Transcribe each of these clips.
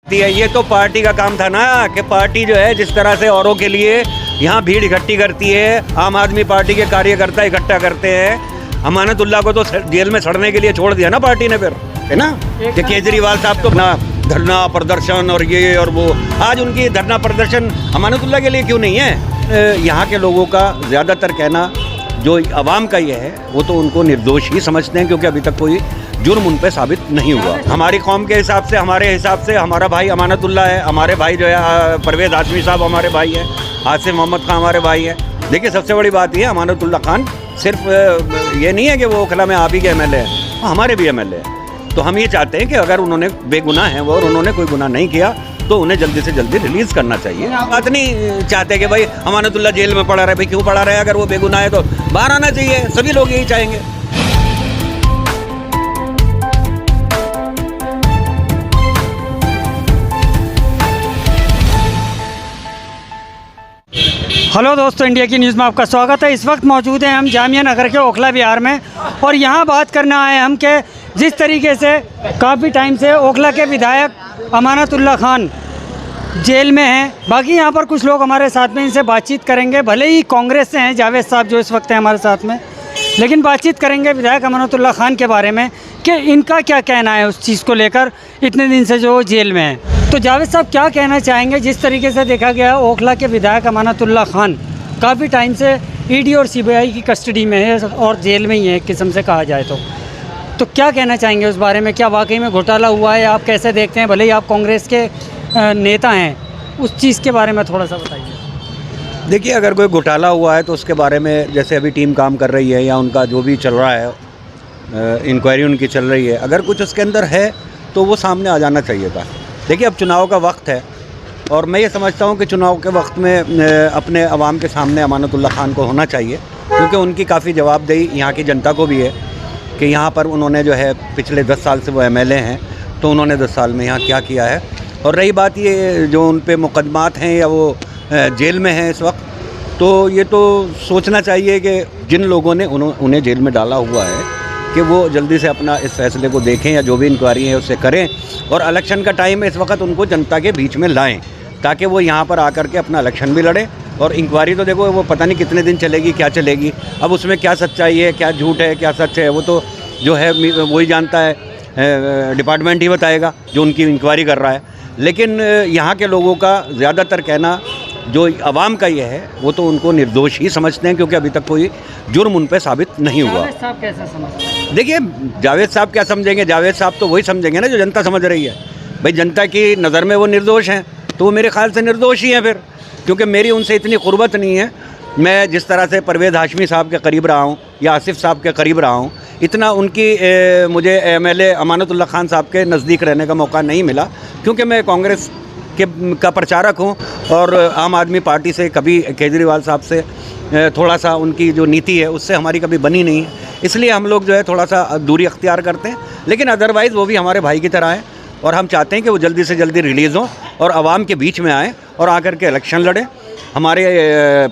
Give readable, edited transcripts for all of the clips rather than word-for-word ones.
ये तो पार्टी का काम था ना कि पार्टी जो है जिस तरह से औरों के लिए यहाँ भीड़ इकट्ठी करती है, आम आदमी पार्टी के कार्यकर्ता इकट्ठा करते हैं। अमानतुल्लाह को तो जेल में सड़ने के लिए छोड़ दिया ना पार्टी ने, फिर है ना कि केजरीवाल साहब तो ना धरना प्रदर्शन और ये और वो। आज उनकी धरना प्रदर्शन अमानतुल्लाह के लिए क्यों नहीं है? यहाँ के लोगों का ज़्यादातर कहना जो आवाम का ये है वो तो उनको निर्दोष ही समझते हैं, क्योंकि अभी तक कोई जुर्म उन पे साबित नहीं हुआ। हमारी कौम के हिसाब से, हमारे हिसाब से हमारा भाई अमानतुल्लाह है, हमारे भाई जो है परवेज़ हाशमी साहब हमारे भाई है, आसिफ मोहम्मद खान हमारे भाई है। देखिए सबसे बड़ी बात ये है, अमानतुल्लाह खान सिर्फ ये नहीं है कि वो ओखला में आप ही के एमएलए हैं, हमारे भी एमएलए हैं। तो हम ये चाहते हैं कि अगर उन्होंने बेगुनाह हैं वो और उन्होंने कोई गुनाह नहीं किया तो उन्हें जल्दी से जल्दी रिलीज़ करना चाहिए। बात नहीं चाहते कि भाई अमानतुल्लाह जेल में पड़ा रहे, भाई क्यों पड़ा रहे? अगर वो बेगुनाह है तो बाहर आना चाहिए, सभी लोग यही चाहेंगे। हेलो दोस्तों, इंडिया की न्यूज़ में आपका स्वागत है। इस वक्त मौजूद हैं हम जामिया नगर के ओखला बिहार में और यहाँ बात करना आए हम कि जिस तरीके से काफ़ी टाइम से ओखला के विधायक अमानतुल्लाह खान जेल में हैं, बाकी यहाँ पर कुछ लोग हमारे साथ में इनसे बातचीत करेंगे। भले ही कांग्रेस से हैं जावेद साहब जो इस वक्त हैं हमारे साथ में, लेकिन बातचीत करेंगे विधायक अमानतुल्लाह खान के बारे में कि इनका क्या कहना है उस चीज़ को लेकर, इतने दिन से जो जेल में हैं। तो जावेद साहब क्या कहना चाहेंगे? जिस तरीके से देखा गया है ओखला के विधायक अमानतुल्लाह खान काफ़ी टाइम से ईडी और सीबीआई की कस्टडी में है और जेल में ही है एक किस्म से कहा जाए तो क्या कहना चाहेंगे उस बारे में? क्या वाकई में घोटाला हुआ है? आप कैसे देखते हैं? भले ही आप कांग्रेस के नेता हैं, उस चीज़ के बारे में थोड़ा सा बताइए। देखिए, अगर कोई घोटाला हुआ है तो उसके बारे में जैसे अभी टीम काम कर रही है या उनका जो भी चल रहा है, इंक्वायरी उनकी चल रही है, अगर कुछ उसके अंदर है तो वो सामने आ जाना चाहिए था। देखिए, अब चुनाव का वक्त है और मैं ये समझता हूँ कि चुनाव के वक्त में अपने अवाम के सामने अमानतुल्लाह खान को होना चाहिए, क्योंकि उनकी काफ़ी जवाबदेही यहाँ की जनता को भी है कि यहाँ पर उन्होंने जो है पिछले 10 साल से वो एमएलए हैं, तो उन्होंने 10 साल में यहाँ क्या किया है। और रही बात ये जो उन पे मुकदमात हैं या वो जेल में हैं इस वक्त, तो ये तो सोचना चाहिए कि जिन लोगों ने उन्हें जेल में डाला हुआ है कि वो जल्दी से अपना इस फैसले को देखें या जो भी इंक्वायरी है उससे करें और इलेक्शन का टाइम है इस वक्त, उनको जनता के बीच में लाएं ताकि वो यहाँ पर आकर के अपना इलेक्शन भी लड़े। और इंक्वायरी तो देखो वो पता नहीं कितने दिन चलेगी, क्या चलेगी, अब उसमें क्या सच्चाई है, क्या झूठ है, क्या सच है, वो तो जो है वही जानता है, डिपार्टमेंट ही बताएगा जो उनकी इंक्वायरी कर रहा है। लेकिन यहाँ के लोगों का ज़्यादातर कहना जो आवाम का ये है वो तो उनको निर्दोष ही समझते हैं, क्योंकि अभी तक कोई जुर्म उन पे साबित नहीं हुआ। जावेद साहब कैसे समझते हैं? देखिए, जावेद साहब क्या समझेंगे? जावेद साहब तो वही समझेंगे ना जो जनता समझ रही है। भाई जनता की नज़र में वो निर्दोष हैं तो वो मेरे ख्याल से निर्दोष ही हैं फिर, क्योंकि मेरी उनसे इतनी क़ुर्बत नहीं है। मैं जिस तरह से परवेज़ हाशमी साहब के करीब रहा हूँ या आसिफ साहब के करीब रहा हूँ, इतना उनकी मुझे एमएलए अमानतुल्लाह खान साहब के नज़दीक रहने का मौका नहीं मिला, क्योंकि मैं कांग्रेस का प्रचारक हूँ और आम आदमी पार्टी से कभी केजरीवाल साहब से थोड़ा सा उनकी जो नीति है उससे हमारी कभी बनी नहीं है, इसलिए हम लोग जो है थोड़ा सा दूरी अख्तियार करते हैं। लेकिन अदरवाइज़ वो भी हमारे भाई की तरह है और हम चाहते हैं कि वो जल्दी से जल्दी रिलीज़ हों और आवाम के बीच में आएँ और आकर के इलेक्शन लड़ें। हमारे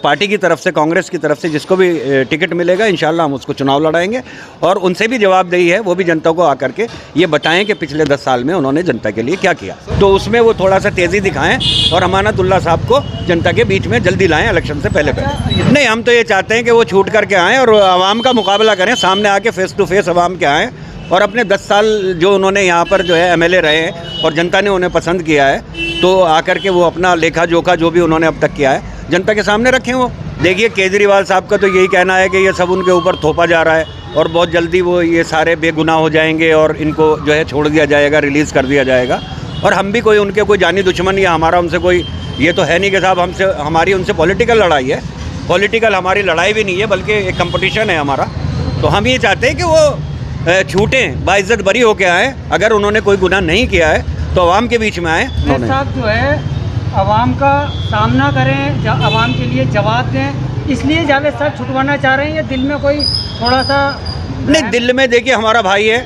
पार्टी की तरफ से, कांग्रेस की तरफ से जिसको भी टिकट मिलेगा इंशाल्लाह हम उसको चुनाव लड़ाएंगे और उनसे भी जवाबदेही है, वो भी जनता को आकर के ये बताएं कि पिछले 10 साल में उन्होंने जनता के लिए क्या किया, तो उसमें वो थोड़ा सा तेज़ी दिखाएं और अमानतुल्लाह साहब को जनता के बीच में जल्दी लाएं इलेक्शन से पहले। नहीं, हम तो ये चाहते हैं कि वो छूट करके आएँ और आवाम का मुकाबला करें, सामने आके फेस टू फेस आवाम के आएँ और अपने 10 साल जो उन्होंने यहाँ पर जो है एमएलए रहे हैं और जनता ने उन्हें पसंद किया है, तो आकर के वो अपना लेखा जोखा जो भी उन्होंने अब तक किया है जनता के सामने रखें। वो देखिए, केजरीवाल साहब का तो यही कहना है कि ये सब उनके ऊपर थोपा जा रहा है और बहुत जल्दी वो ये सारे बेगुनाह हो जाएंगे और इनको जो है छोड़ दिया जाएगा, रिलीज़ कर दिया जाएगा। और हम भी कोई उनके कोई जानी दुश्मन या हमारा उनसे कोई ये तो है नहीं कि साहब हमारी उनसे पॉलिटिकल लड़ाई है। पॉलिटिकल हमारी लड़ाई भी नहीं है, बल्कि एक कंपटीशन है हमारा। तो हम ये चाहते हैं कि वो छूटें, बाइज्जत बरी होके आएँ। अगर उन्होंने कोई गुनाह नहीं किया है तो आवाम के बीच में आएँ। साहब जो है आवाम का सामना करें, आवाम के लिए जवाब दें, इसलिए जावेद साहब छुटवाना चाह रहे हैं या दिल में कोई थोड़ा सा? नहीं, दिल में देखिए हमारा भाई है,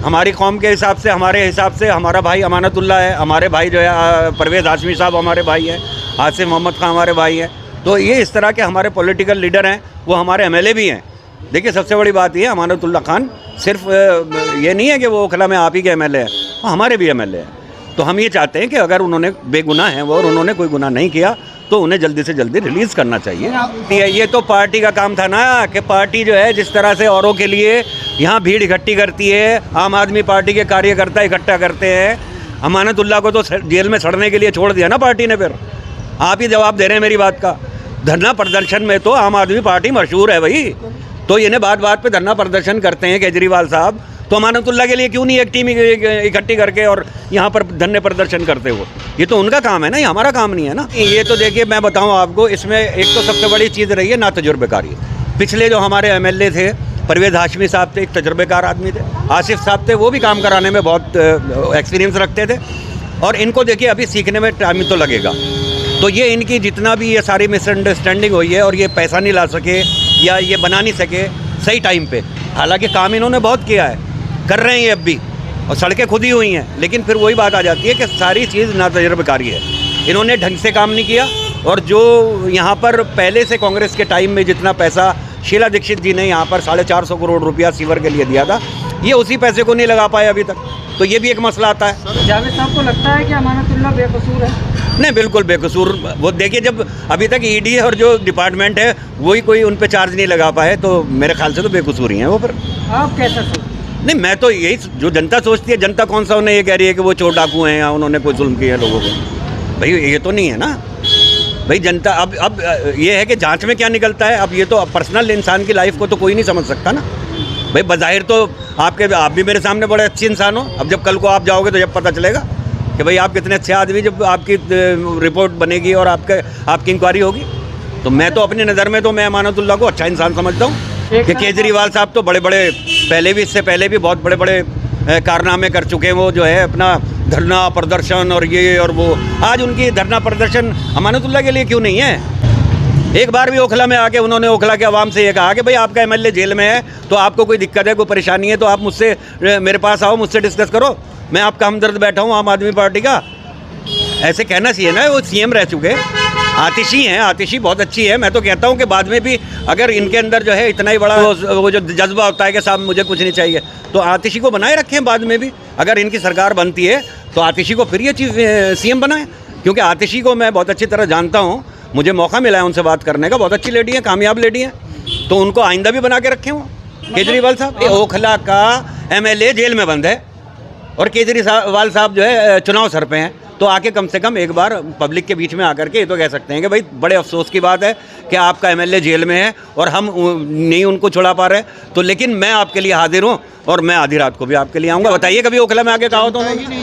हमारी कौम के हिसाब से, हमारे हिसाब से हमारा भाई अमानतुल्लाह है, हमारे भाई जो है परवेज़ हाशमी साहब हमारे भाई है, आसिफ मोहम्मद खान हमारे भाई है। तो ये इस तरह के हमारे पॉलिटिकल लीडर हैं, वो हमारे एमएलए भी हैं। देखिए, सबसे बड़ी बात ये है, अमानतुल्लाह खान सिर्फ ये नहीं है कि वो ओखला में आप ही के एमएलए हैं, वो हमारे भी एमएलए हैं। तो हम ये चाहते हैं कि अगर उन्होंने बेगुनाह हैं वो और उन्होंने कोई गुनाह नहीं किया तो उन्हें जल्दी से जल्दी रिलीज़ करना चाहिए। ये तो पार्टी का काम था ना कि पार्टी जो है जिस तरह से औरों के लिए यहाँ भीड़ इकट्ठी करती है, आम आदमी पार्टी के कार्यकर्ता इकट्ठा करते हैं, अमानतुल्लाह को तो जेल में सड़ने के लिए छोड़ दिया ना पार्टी ने। फिर आप ही जवाब दे रहे हैं मेरी बात का। धरना प्रदर्शन में तो आम आदमी पार्टी मशहूर है भाई, तो इन्हें बात बात पे धरना प्रदर्शन करते हैं केजरीवाल साहब, तो अमानतुल्लाह के लिए क्यों नहीं एक टीम इकट्ठी करके और यहाँ पर धरने प्रदर्शन करते हो? ये तो उनका काम है ना, ये हमारा काम नहीं है ना। ये तो देखिए मैं बताऊँ आपको, इसमें एक तो सबसे बड़ी चीज़ रही है ना तजुर्बेकारी। पिछले जो हमारे एमएलए थे, परवेज़ हाशमी साहब थे, एक तजुर्बेकार आदमी थे, आसिफ साहब थे, वो भी काम कराने में बहुत एक्सपीरियंस रखते थे, और इनको देखिए अभी सीखने में टाइम तो लगेगा। तो ये इनकी जितना भी ये सारी मिसअंडरस्टैंडिंग हुई है और ये पैसा नहीं ला सके या ये बना नहीं सके सही टाइम पे, हालांकि काम इन्होंने बहुत किया है, कर रहे हैं ये अब भी, और सड़कें खुद ही हुई हैं, लेकिन फिर वही बात आ जाती है कि सारी चीज़ नातजुर्बेकारी है। इन्होंने ढंग से काम नहीं किया, और जो यहाँ पर पहले से कांग्रेस के टाइम में जितना पैसा शीला दीक्षित जी ने यहाँ पर 450 करोड़ रुपया सीवर के लिए दिया था, ये उसी पैसे को नहीं लगा पाए अभी तक, तो ये भी एक मसला आता है। जावेद साहब को लगता है कि अमानतुल्लाह बेकसूर है? नहीं, बिल्कुल बेकसूर। वो देखिए, जब अभी तक ईडी और जो डिपार्टमेंट है वही कोई उन पे चार्ज नहीं लगा पाए, तो मेरे ख्याल से तो बेकसूर ही हैं वो। पर आप कैसा सोचते? नहीं, मैं तो यही जो जनता सोचती है, जनता कौन सा उन्हें ये कह रही है कि वो चोर डाकू हैं या उन्होंने कोई जुल्म किया है लोगों को? भाई ये तो नहीं है ना भाई। जनता अब ये है कि जांच में क्या निकलता है, अब ये तो पर्सनल इंसान की लाइफ को तो कोई नहीं समझ सकता ना भाई। बज़ाहिर तो आप भी मेरे सामने बड़े अच्छे इंसान हो, अब जब कल को आप जाओगे तो जब पता चलेगा कि भाई आप कितने अच्छे आदमी, जब आपकी रिपोर्ट बनेगी और आपकी इंक्वायरी होगी। तो मैं तो अपनी नज़र में तो मैं अमानतुल्लाह को अच्छा इंसान समझता हूँ कि केजरीवाल साहब तो बड़े बड़े पहले भी, इससे पहले भी बहुत बड़े बड़े कारनामे कर चुके हैं। वो जो है अपना धरना प्रदर्शन और ये और वो, आज उनकी धरना प्रदर्शन अमानतुल्लाह के लिए क्यों नहीं है? एक बार भी ओखला में आके उन्होंने ओखला के आवाम से ये कहा कि भाई आपका एमएलए जेल में है, तो आपको कोई दिक्कत है, कोई परेशानी है तो आप मुझसे, मेरे पास आओ, मुझसे डिस्कस करो, मैं आपका हमदर्द बैठा हूँ आम आदमी पार्टी का। ऐसे कहना चाहिए ना। वो सीएम रह चुके, आतिशी हैं, आतिशी बहुत अच्छी है। मैं तो कहता हूँ कि बाद में भी अगर इनके अंदर जो है इतना ही बड़ा वो जो जज्बा होता है कि साहब मुझे कुछ नहीं चाहिए, तो आतिशी को बनाए रखें बाद में भी। अगर इनकी सरकार बनती है तो आतिशी को फिर ये चीज़ सीएम बनाएं, क्योंकि आतिशी को मैं बहुत अच्छी तरह जानता हूँ, मुझे मौका मिला है उनसे बात करने का। बहुत अच्छी लेडी है, कामयाब लेडी है, तो उनको आइंदा भी बना के रखें वो केजरीवाल साहब। ओखला का एमएलए जेल में बंद है और केजरीवाल साहब जो है चुनाव सर पे हैं, तो आके कम से कम एक बार पब्लिक के बीच में आकर के ये तो कह सकते हैं कि भाई बड़े अफसोस की बात है कि आपका एमएलए जेल में है और हम नहीं उनको छुड़ा पा रहे, तो लेकिन मैं आपके लिए हाजिर हूँ और मैं आधी रात को भी आपके लिए आऊँगा। बताइए कभी ओखला में आके कहा हो तो?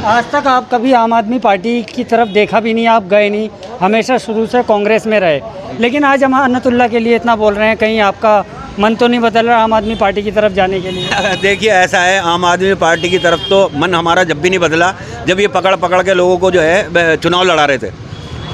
आज तक आप कभी आम आदमी पार्टी की तरफ देखा भी नहीं, आप गए नहीं, हमेशा शुरू से कांग्रेस में रहे, लेकिन आज अमानतुल्लाह के लिए इतना बोल रहे हैं, कहीं आपका मन तो नहीं बदल रहा आम आदमी पार्टी की तरफ जाने के लिए? देखिए ऐसा है, आम आदमी पार्टी की तरफ तो मन हमारा जब भी नहीं बदला, जब ये पकड़ पकड़ के लोगों को जो है चुनाव लड़ा रहे थे,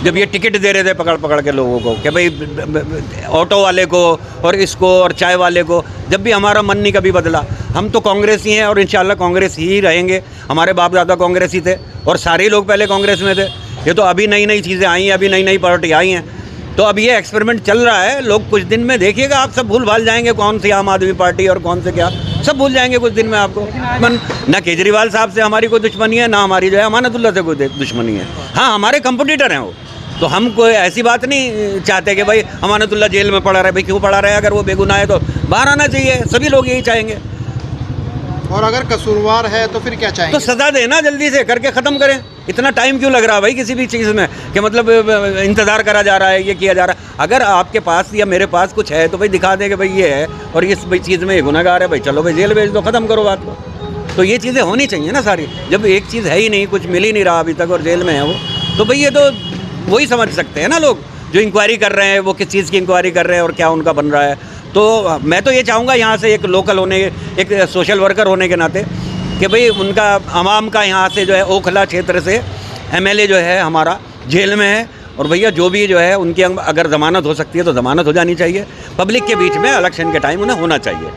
जब ये टिकट दे रहे थे पकड़ पकड़ के लोगों को कि भाई ऑटो वाले को और इसको और चाय वाले को, जब भी हमारा मन नहीं कभी बदला। हम तो कांग्रेस ही हैं और इंशाल्लाह कांग्रेस ही रहेंगे। हमारे बाप दादा कांग्रेस ही थे और सारे लोग पहले कांग्रेस में थे। ये तो अभी नई नई चीज़ें आई हैं, अभी नई नई पार्टी आई हैं, तो अब ये एक्सपेरिमेंट चल रहा है। लोग कुछ दिन में देखिएगा, आप सब भूल भाल जाएंगे कौन सी आम आदमी पार्टी और कौन से क्या, सब भूल जाएंगे कुछ दिन में आपको। ना केजरीवाल साहब से हमारी कोई दुश्मनी है, ना हमारी जो है अमानतुल्लाह से कोई दुश्मनी है। हाँ, हमारे कंपटीटर हैं वो, तो हम कोई ऐसी बात नहीं चाहते कि भाई अमानतुल्लाह जेल में पड़ा रहे। भाई क्यों पड़ा रहे? अगर वो बेगुनाह है तो बाहर आना चाहिए, सभी लोग यही चाहेंगे। और अगर कसूरवार है तो फिर क्या चाहेंगे? तो सज़ा देना, जल्दी से करके ख़त्म करें। इतना टाइम क्यों लग रहा है भाई किसी भी चीज़ में, कि मतलब इंतज़ार करा जा रहा है, ये किया जा रहा है। अगर आपके पास या मेरे पास कुछ है तो भाई दिखा दें कि भाई ये है और इस चीज़ में ये गुनहगार है, भाई चलो भाई जेल भेज दो, ख़त्म करो बात को। तो ये चीज़ें होनी चाहिए ना सारी। जब एक चीज़ है ही नहीं, कुछ मिल ही नहीं रहा अभी तक और जेल में है वो, तो भाई ये तो वही समझ सकते हैं ना लोग जो इंक्वायरी कर रहे हैं, वो किस चीज़ की इंक्वायरी कर रहे हैं और क्या उनका बन रहा है। तो मैं तो ये चाहूँगा यहाँ से एक लोकल होने, एक सोशल वर्कर होने के नाते, कि भाई उनका आवाम का यहाँ से जो है ओखला क्षेत्र से एमएलए जो है हमारा जेल में है, और भैया जो भी जो है उनकी अगर ज़मानत हो सकती है तो ज़मानत हो जानी चाहिए। पब्लिक के बीच में इलेक्शन के टाइम उन्हें होना चाहिए।